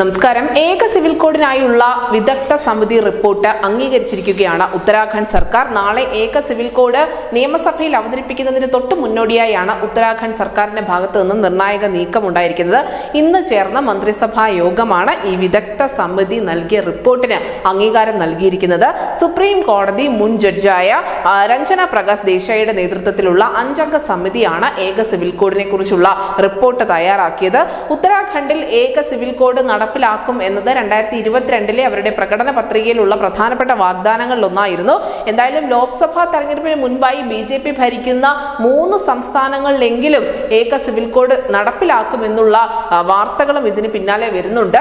നമസ്കാരം. ഏക സിവിൽ കോഡിനായുള്ള വിദഗ്ധ സമിതി റിപ്പോർട്ട് അംഗീകരിച്ചിരിക്കുകയാണ് ഉത്തരാഖണ്ഡ് സർക്കാർ. നാളെ ഏക സിവിൽ കോഡ് നിയമസഭയിൽ അവതരിപ്പിക്കുന്നതിന് തൊട്ട് മുന്നോടിയായാണ് ഉത്തരാഖണ്ഡ് സർക്കാരിന്റെ ഭാഗത്തു നിന്നും നിർണായക നീക്കമുണ്ടായിരിക്കുന്നത്. ഇന്ന് ചേർന്ന മന്ത്രിസഭാ യോഗമാണ് ഈ വിദഗ്ധ സമിതി നൽകിയ റിപ്പോർട്ടിന് അംഗീകാരം നൽകിയിരിക്കുന്നത്. സുപ്രീം കോടതി മുൻ ജഡ്ജായ രഞ്ജന പ്രകാശ് ദേശായിയുടെ നേതൃത്വത്തിലുള്ള 5-അംഗ സമിതിയാണ് ഏക സിവിൽ കോഡിനെ കുറിച്ചുള്ള റിപ്പോർട്ട് തയ്യാറാക്കിയത്. ഉത്തരാഖണ്ഡിൽ ഏക സിവിൽ കോഡ് നടപ്പിലാക്കും എന്നത് 2022 അവരുടെ പ്രകടന പത്രികയിലുള്ള പ്രധാനപ്പെട്ട വാഗ്ദാനങ്ങളിലൊന്നായിരുന്നു. എന്തായാലും ലോക്സഭാ തെരഞ്ഞെടുപ്പിന് മുൻപായി BJP ഭരിക്കുന്ന 3 സംസ്ഥാനങ്ങളിലെങ്കിലും ഏക സിവിൽ കോഡ് നടപ്പിലാക്കുമെന്നുള്ള വാർത്തകളും ഇതിന് പിന്നാലെ വരുന്നുണ്ട്.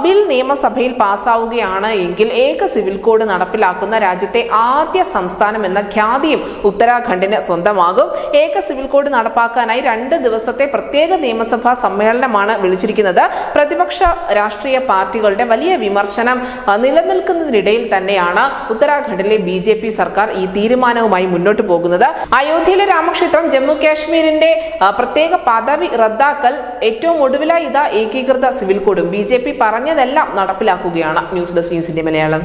ബിൽ നിയമസഭയിൽ പാസ്സാവുകയാണ് എങ്കിൽ ഏക സിവിൽ കോഡ് നടപ്പിലാക്കുന്ന രാജ്യത്തെ ആദ്യ സംസ്ഥാനം എന്ന ഖ്യാതിയും ഉത്തരാഖണ്ഡിന് സ്വന്തമാകും. ഏക സിവിൽ കോഡ് നടപ്പാക്കാനായി 2 ദിവസത്തെ പ്രത്യേക നിയമസഭാ സമ്മേളനമാണ് വിളിച്ചിരിക്കുന്നത്. പ്രതിപക്ഷ രാഷ്ട്രീയ പാർട്ടികളുടെ വലിയ വിമർശനം നിലനിൽക്കുന്നതിനിടയിൽ തന്നെയാണ് ഉത്തരാഖണ്ഡിലെ BJP സർക്കാർ ഈ തീരുമാനവുമായി മുന്നോട്ട് പോകുന്നത്. അയോധ്യയിലെ രാമക്ഷേത്രം ജമ്മു കാശ്മീരിന്റെ പ്രത്യേക പദവി റദ്ദാക്കൽ, ഏറ്റവും ഒടുവിലായി ഇതാ ഏകീകൃത സിവിൽ കോഡും BJP പറഞ്ഞതെല്ലാം നടപ്പിലാക്കുകയാണ്. ന്യൂസ് ഡെസ്ക് ന്യൂസിന്റെ മലയാളം.